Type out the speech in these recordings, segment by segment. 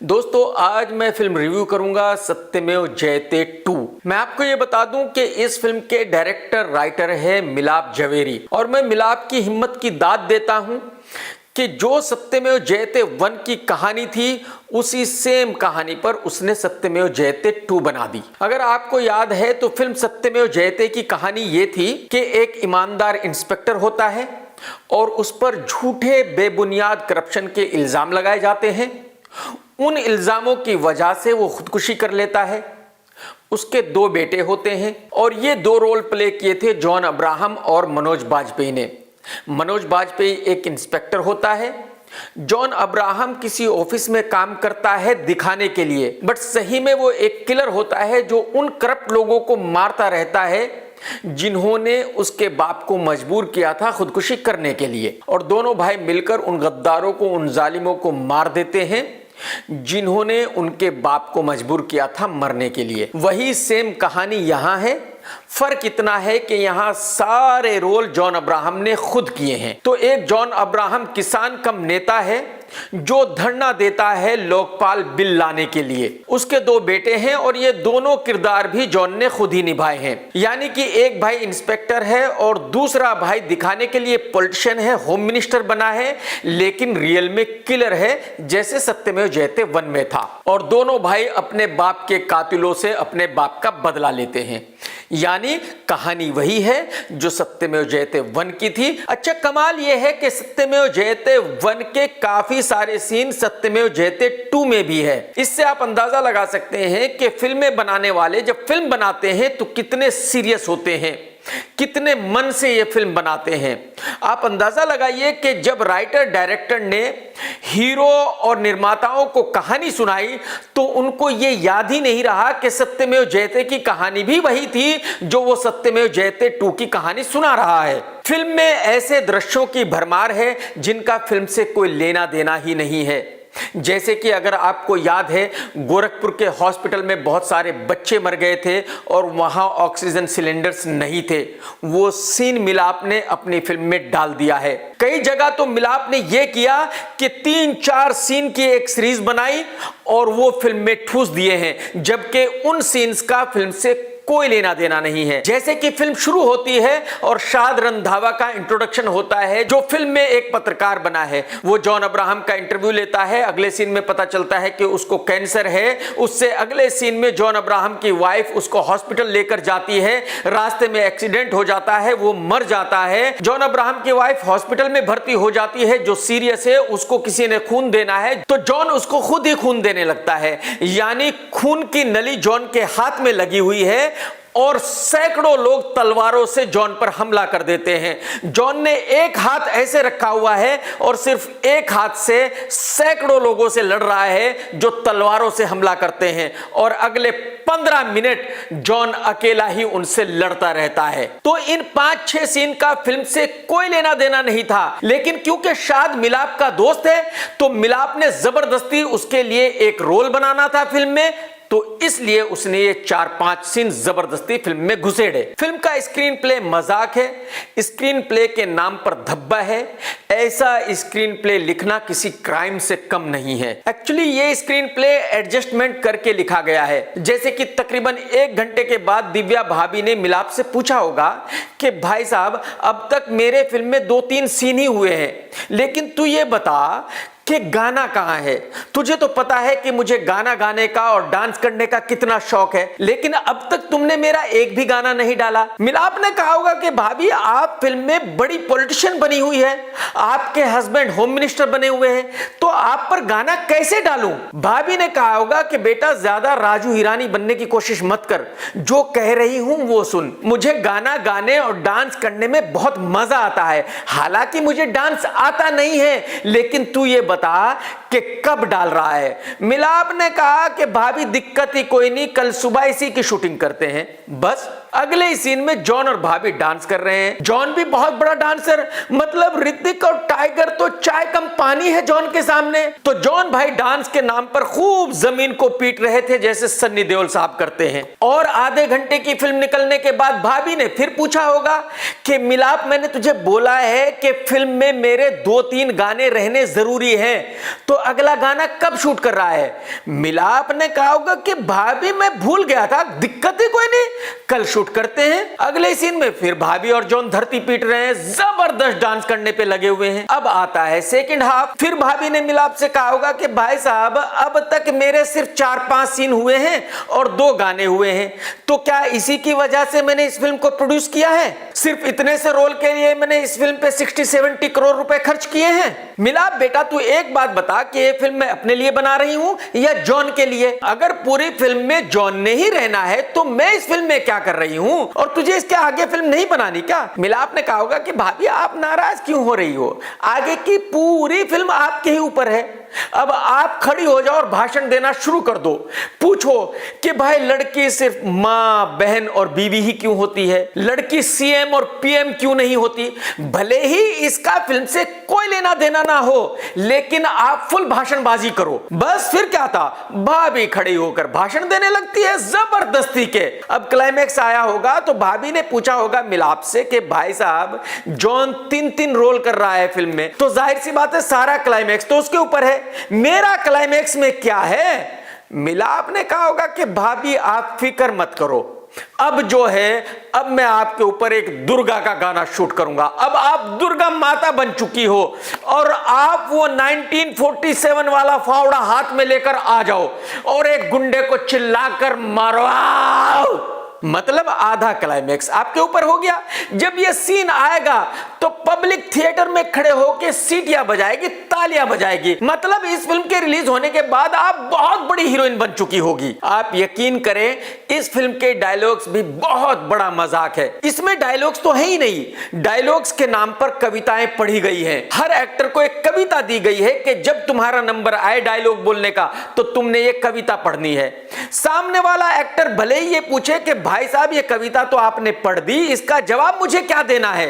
दोस्तों आज मैं फिल्म रिव्यू करूंगा सत्यमेव जयते 2। मैं आपको ये बता दूं कि इस फिल्म के डायरेक्टर राइटर है मिलाप जवेरी और मैं मिलाप की हिम्मत की दाद देता हूं कि जो सत्यमेव जयते 1 की कहानी थी उसी सेम कहानी पर उसने सत्यमेव जयते 2 बना दी। अगर आपको याद है तो फिल्म सत्यमेव जयते की कहानी ये थी कि एक ईमानदार इंस्पेक्टर होता है और उस पर झूठे बेबुनियाद करप्शन के इल्जाम लगाए जाते हैं। उन इल्जामों की वजह से वो खुदकुशी कर लेता है। उसके 2 बेटे होते हैं और ये 2 रोल प्ले किए थे जॉन अब्राहम और मनोज बाजपेयी ने। मनोज बाजपेयी एक इंस्पेक्टर होता है, जॉन अब्राहम किसी ऑफिस में काम करता है दिखाने के लिए, बट सही में वो एक किलर होता है जो उन करप्ट लोगों को मारता रहता है जिन्होंने उसके बाप को मजबूर किया था खुदकुशी करने के लिए। और दोनों भाई मिलकर उन गद्दारों को, उन जालिमों को मार देते हैं जिन्होंने उनके बाप को मजबूर किया था मरने के लिए। वही सेम कहानी यहां है, फर्क इतना है कि यहां सारे रोल जॉन अब्राहम ने खुद किए हैं। तो एक जॉन अब्राहम किसान कम नेता है जो धरना देता है लोकपाल बिल लाने के लिए। उसके 2 बेटे हैं और ये दोनों किरदार भी जॉन ने खुद ही निभाए हैं। यानी कि एक भाई इंस्पेक्टर है और दूसरा भाई दिखाने के लिए पॉलिटिशियन है, होम मिनिस्टर बना है, लेकिन रियल में किलर है जैसे सत्यमेव जयते 1 में था। और दोनों भाई अपने बाप के कातिलों से अपने बाप का बदला लेते हैं। यानी कहानी वही है जो सत्यमेव जयते 1 की थी। अच्छा, कमाल यह है कि सत्यमेव जयते 1 के काफी सारे सीन सत्यमेव जयते 2 में भी है। इससे आप अंदाजा लगा सकते हैं कि फिल्में बनाने वाले जब फिल्म बनाते हैं तो कितने सीरियस होते हैं, कितने मन से ये फिल्म बनाते हैं। आप अंदाजा लगाइए कि जब राइटर डायरेक्टर ने हीरो और निर्माताओं को कहानी सुनाई तो उनको ये याद ही नहीं रहा कि सत्यमेव जयते की कहानी भी वही थी जो वो सत्यमेव जयते 2 की कहानी सुना रहा है। फिल्म में ऐसे दृश्यों की भरमार है जिनका फिल्म से कोई लेना देना ही नहीं है। जैसे कि अगर आपको याद है, गोरखपुर के हॉस्पिटल में बहुत सारे बच्चे मर गए थे और वहां ऑक्सीजन सिलेंडर्स नहीं थे। वो सीन मिलाप ने अपनी फिल्म में डाल दिया है। कई जगह तो मिलाप ने यह किया कि 3-4 सीन की एक सीरीज बनाई और वो फिल्म में ठूस दिए हैं, जबकि उन सीन्स का फिल्म से कोई लेना देना नहीं है। जैसे कि फिल्म शुरू होती है और शाद रंधावा का इंट्रोडक्शन होता है जो फिल्म में एक पत्रकार बना है। वो जॉन अब्राहम का इंटरव्यू लेता है। अगले सीन में पता चलता है कि उसको कैंसर है। उससे अगले सीन में जॉन अब्राहम की वाइफ उसको हॉस्पिटल लेकर जाती है। रास्ते में एक्सीडेंट हो जाता है, वो मर जाता है। जॉन अब्राहम की वाइफ हॉस्पिटल में भर्ती हो जाती है, जो सीरियस है, उसको किसी ने खून देना है तो जॉन उसको खुद ही खून देने लगता है। यानी खून की नली जॉन के हाथ में लगी हुई है और सैकड़ों लोग तलवारों से जॉन पर हमला कर देते हैं। जॉन ने एक हाथ ऐसे रखा हुआ है और सिर्फ एक हाथ से सैकड़ों लोगों से लड़ रहा है जो तलवारों से हमला करते हैं और अगले 15 मिनट जॉन अकेला ही उनसे लड़ता रहता है। तो इन 5-6 सीन का फिल्म से कोई लेना देना नहीं था, लेकिन क्योंकि शाद मिलाप का दोस्त है तो मिलाप ने जबरदस्ती उसके लिए एक रोल बनाना था फिल्म में, तो इसलिए उसने ये 4-5 सीन जबरदस्ती फिल्म में घुसेड़े। फिल्म का स्क्रीन प्ले मजाक है, स्क्रीन प्ले के नाम पर धब्बा है। ऐसा स्क्रीन प्ले लिखना किसी क्राइम से कम नहीं है। एक्चुअली ये स्क्रीन प्ले एडजस्टमेंट करके लिखा गया है। जैसे कि तकरीबन 1 घंटे के बाद दिव्या भाभी ने मिलाप से पूछा होगा कि भाई साहब, अब तक मेरे फिल्म में 2-3 सीन ही हुए हैं, लेकिन तू ये बता कि गाना कहां है। तुझे तो पता है कि मुझे गाना गाने का और डांस करने का कितना शौक है, लेकिन अब तक तुमने मेरा एक भी गाना नहीं डाला। मिलाप ने कहा होगा कि भाभी, आप फिल्म में बड़ी पॉलिटिशियन बनी हुई है, आपके हस्बैंड होम मिनिस्टर बने हुए हैं, तो आप पर गाना कैसे डालूं। भाभी ने कहा होगा कि बेटा, ज्यादा राजू हिरानी बनने की कोशिश मत कर, जो कह रही हूं वो सुन। मुझे गाना गाने और डांस करने में बहुत मजा आता है, हालांकि मुझे डांस आता नहीं है, लेकिन तू ये बता कि कब डाल रहा है। मिलाप ने कहा कि भाभी, दिक्कत ही कोई नहीं, कल सुबह इसी की शूटिंग करते हैं बस। अगले ही सीन में जॉन और भाभी डांस कर रहे हैं। जॉन भी बहुत बड़ा डांसर, मतलब ऋतिक और टाइगर तो चाय कम पानी है जॉन के सामने। तो जॉन भाई डांस के नाम पर खूब जमीन को पीट रहे थे जैसे सन्नी देओल साहब करते हैं। और आधे घंटे की फिल्म निकलने के बाद भाभी ने फिर पूछा होगा कि मिलाप, मैंने तुझे बोला है कि फिल्म में मेरे 2-3 गाने रहने जरूरी हैं, तो अगला गाना कब शूट कर रहा है? मिलाप ने कहा होगा कि भाभी मैं भूल गया था, दिक्कत ही कोई नहीं, कल शूट करते हैं। अगले सीन में फिर भाभी और जॉन धरती पीट रहे हैं, जबरदस्त डांस करने पे लगे हुए हैं। अब आता है सेकंड हाफ। फिर भाभी ने मिलाप से कहा होगा कि भाई साहब अब तक मेरे सिर्फ 4-5 सीन हुए हैं और 2 गाने हुए हैं, तो क्या इसी की वजह से मैंने इस फिल्म को प्रोड्यूस किया है? सिर्फ इतने से रोल के लिए मैंने इस फिल्म पे 60-70 करोड़ रुपए खर्च किए हैं। मिलाप बेटा तू एक बात बता कि ये फिल्म मैं अपने लिए बना रही हूं या जॉन के लिए? अगर पूरी फिल्म में जॉन ने ही रहना है तो मैं इस फिल्म में क्या कर रही हूं और तुझे इसके आगे फिल्म नहीं बनानी क्या? मिलाप ने कहा होगा कि भाभी आप नाराज क्यों हो रही हो, आगे की पूरी फिल्म आपके ही ऊपर है। अब आप खड़ी हो जाओ और भाषण देना शुरू कर दो। पूछो कि भाई लड़की सिर्फ मां, बहन और बीवी ही क्यों होती है, लड़की सीएम और पीएम क्यों नहीं होती? भले ही इसका फिल्म से कोई लेना देना ना हो, लेकिन आप फुल भाषणबाजी करो। बस फिर क्या था, भाभी खड़ी होकर भाषण देने लगती है जबरदस्ती के। अब क्लाइमैक्स आया होगा तो भाभी ने पूछा होगा मिलाप से कि भाई साहब जॉन 3-3 रोल कर रहा है फिल्म में, तो जाहिर सी बात है सारा क्लाइमैक्स तो उसके ऊपर है, मेरा क्लाइमैक्स में क्या है? मिलाप ने कहा होगा कि भाभी आप फिक्र मत करो, अब जो है अब मैं आपके ऊपर एक दुर्गा का गाना शूट करूंगा। अब आप दुर्गा माता बन चुकी हो और आप वो 1947 वाला फावड़ा हाथ में लेकर आ जाओ और एक गुंडे को चिल्लाकर मारवाओ। मतलब आधा क्लाइमैक्स आपके ऊपर हो गया। जब ये सीन आएगा तो पब्लिक थिएटर में खड़े होकर सीटियां बजाएगी, तालियां बजाएगी। मतलब इस फिल्म के रिलीज होने के बाद आप बहुत बड़ी हीरोइन बन चुकी होगी। आप यकीन करें इस फिल्म के डायलॉग्स भी बहुत बड़ा मजाक है। इसमें डायलॉग्स तो है ही नहीं, डायलॉग्स के नाम पर कविताएं पढ़ी गई हैं। हर एक्टर को एक कविता दी गई है कि जब तुम्हारा नंबर आए डायलॉग बोलने का तो तुमने ये कविता पढ़नी है। सामने वाला एक्टर भले ही ये पूछे कि भाई साहब ये कविता तो आपने पढ़ दी, इसका जवाब मुझे क्या देना है,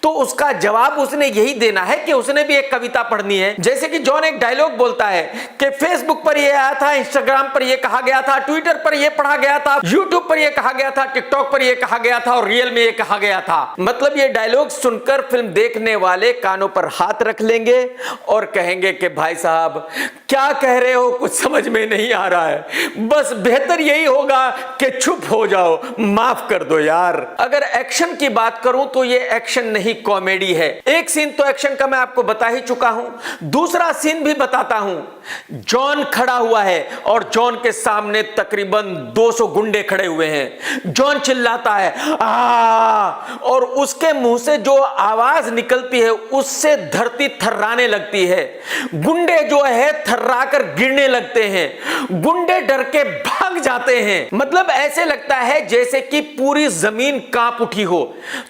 तो उसका जवाब उसने यही देना है कि उसने भी एक कविता पढ़नी है। जैसे कि जॉन एक डायलॉग बोलता है कि फेसबुक पर यह आया था, इंस्टाग्राम पर यह कहा गया था, ट्विटर पर यह पढ़ा गया था, यूट्यूब पर यह कहा गया था, टिकटॉक पर यह कहा गया था और रियल में यह कहा गया था। मतलब ये डायलॉग सुनकर फिल्म देखने वाले कानों पर हाथ रख लेंगे और कहेंगे कि भाई साहब क्या कह रहे हो, कुछ समझ में नहीं आ रहा है, बस बेहतर यही होगा कि चुप हो जाओ, माफ कर दो यार। अगर एक्शन की बात करूं तो ये एक्शन नहीं कॉमेडी है। एक सीन तो एक्शन का मैं आपको बता ही चुका हूं, दूसरा सीन भी बताता हूं। जॉन खड़ा हुआ है और जॉन के सामने तकरीबन 200 गुंडे खड़े हुए हैं। जॉन चिल्लाता है आ, और उसके मुंह से जो आवाज निकलती है उससे धरती थर्राने लगती है। गुंडे जो है थर्राकर गिरने लगते हैं, गुंडे डर के भाग जाते हैं। मतलब ऐसे लगता है जैसे कि पूरी जमीन कांप उठी हो।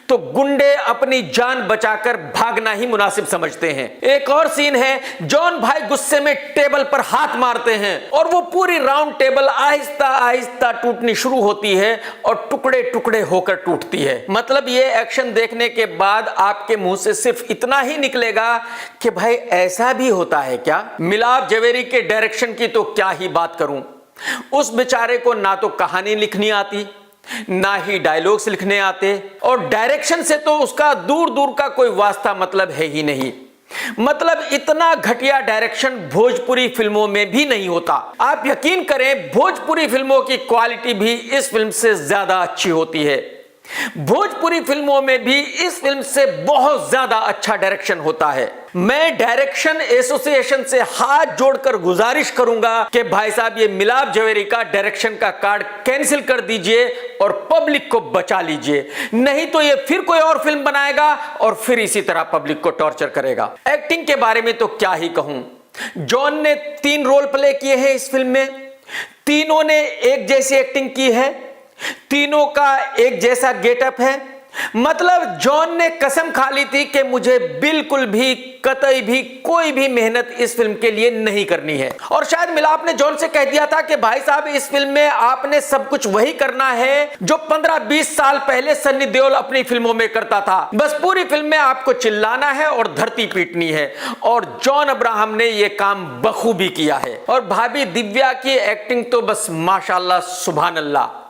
तो गुंडे अपनी जान बचाकर भागना ही मुनासिब समझते हैं। एक और सीन है, जॉन भाई गुस्से में टेबल पर हाथ मारते हैं और वो पूरी राउंड टेबल आहिस्ता आहिस्ता टूटनी शुरू होती है और टुकड़े टुकड़े होकर टूटती है। मतलब ये एक्शन देखने के बाद आपके मुंह से सिर्फ इतना ही निकलेगा कि भाई ऐसा भी होता है क्या। मिलाप जवेरी के डायरेक्शन की तो क्या ही बात करूं। उस बेचारे को ना तो कहानी लिखनी आती, ना ही डायलॉग्स लिखने आते और डायरेक्शन से तो उसका दूर दूर का कोई वास्ता मतलब है ही नहीं। मतलब इतना घटिया डायरेक्शन भोजपुरी फिल्मों में भी नहीं होता। आप यकीन करें भोजपुरी फिल्मों की क्वालिटी भी इस फिल्म से ज्यादा अच्छी होती है। भोजपुरी फिल्मों में भी इस फिल्म से बहुत ज्यादा अच्छा डायरेक्शन होता है। मैं डायरेक्शन एसोसिएशन से हाथ जोड़कर गुजारिश करूंगा कि भाई साहब ये मिलाप जवेरी का डायरेक्शन का कार्ड कैंसिल कर दीजिए और पब्लिक को बचा लीजिए, नहीं तो ये फिर कोई और फिल्म बनाएगा और फिर इसी तरह पब्लिक को टॉर्चर करेगा। एक्टिंग के बारे में तो क्या ही कहूं। जॉन ने 3 रोल प्ले किए हैं इस फिल्म में, तीनों ने एक जैसी एक्टिंग की है, तीनों का एक जैसा गेटअप है मतलब जॉन ने कसम खा ली थी कि मुझे बिल्कुल भी कतई भी कोई भी मेहनत इस फिल्म के लिए नहीं करनी है। और शायद मिलाप ने जॉन से कह दिया था कि भाई साहब इस फिल्म में आपने सब कुछ वही करना है जो 15-20 साल पहले सन्नी देओल अपनी फिल्मों में करता था। बस पूरी फिल्म में आपको चिल्लाना है और धरती पीटनी है। और जॉन अब्राहम ने यह काम बखूबी किया है। और भाभी दिव्या की एक्टिंग तो बस माशाल्लाह सुभान अल्लाह।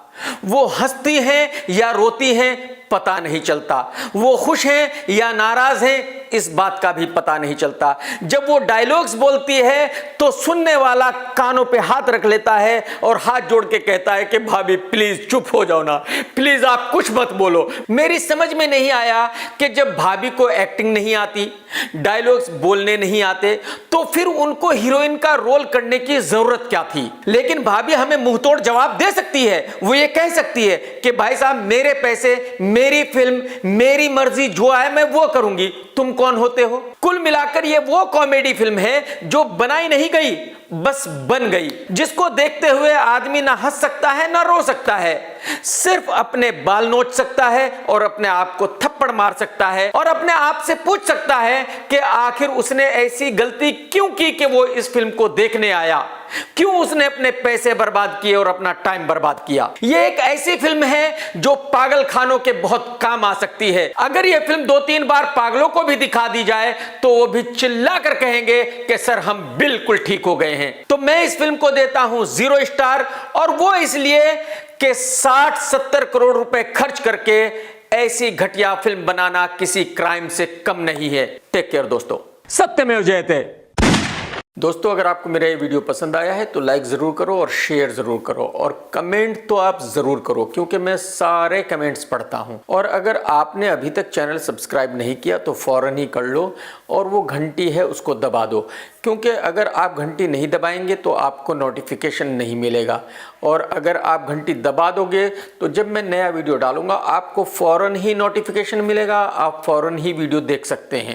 वो हंसती हैं या रोती हैं पता नहीं चलता, वो खुश हैं या नाराज हैं इस बात का भी पता नहीं चलता। जब वो डायलॉग्स बोलती है तो सुनने वाला कानों पे हाथ रख लेता है और हाथ जोड़ के कहता है कि भाभी प्लीज चुप हो जाओ ना, प्लीज आप कुछ मत बोलो। मेरी समझ में नहीं आया कि जब भाभी को एक्टिंग नहीं आती, डायलॉग्स बोलने नहीं आते, तो फिर उनको हीरोइन का रोल करने की जरूरत क्या थी। लेकिन भाभी हमें मुंहतोड़ जवाब दे सकती है। वो ये कह सकती है कि भाई साहब मेरे पैसे, मेरी फिल्म, मेरी मर्जी, जो आए मैं वो करूंगी, तुम कौन होते हो। कुल मिलाकर ये वो कॉमेडी फिल्म है जो बनाई नहीं गई, बस बन गई, जिसको देखते हुए आदमी ना हंस सकता है ना रो सकता है, सिर्फ अपने बाल नोच सकता है और अपने आप को थप्पड़ मार सकता है और अपने आप से पूछ सकता है कि आखिर उसने ऐसी गलती क्यों की कि वो इस फिल्म को देखने आया, क्यों उसने अपने पैसे बर्बाद किए और अपना टाइम बर्बाद किया। ये एक ऐसी फिल्म है जो पागल खानों के बहुत काम आ सकती है। अगर ये फिल्म 2-3 बार पागलों को भी दिखा दी जाए तो वो भी चिल्ला कर कहेंगे कि सर हम बिल्कुल ठीक हो गए हैं। तो मैं इस फिल्म को देता हूं 0 स्टार, और वो इसलिए कि 60-70 करोड़ रुपए खर्च करके ऐसी घटिया फिल्म बनाना किसी क्राइम से कम नहीं है। टेक केयर दोस्तों, सत्यमेव जयते। दोस्तों अगर आपको मेरा ये वीडियो पसंद आया है तो लाइक ज़रूर करो और शेयर ज़रूर करो और कमेंट तो आप ज़रूर करो, क्योंकि मैं सारे कमेंट्स पढ़ता हूँ। और अगर आपने अभी तक चैनल सब्सक्राइब नहीं किया तो फ़ौरन ही कर लो और वो घंटी है उसको दबा दो, क्योंकि अगर आप घंटी नहीं दबाएंगे तो आपको नोटिफिकेशन नहीं मिलेगा। और अगर आप घंटी दबा दोगे तो जब मैं नया वीडियो डालूंगा आपको फ़ौरन ही नोटिफिकेशन मिलेगा, आप फ़ौरन ही वीडियो देख सकते हैं।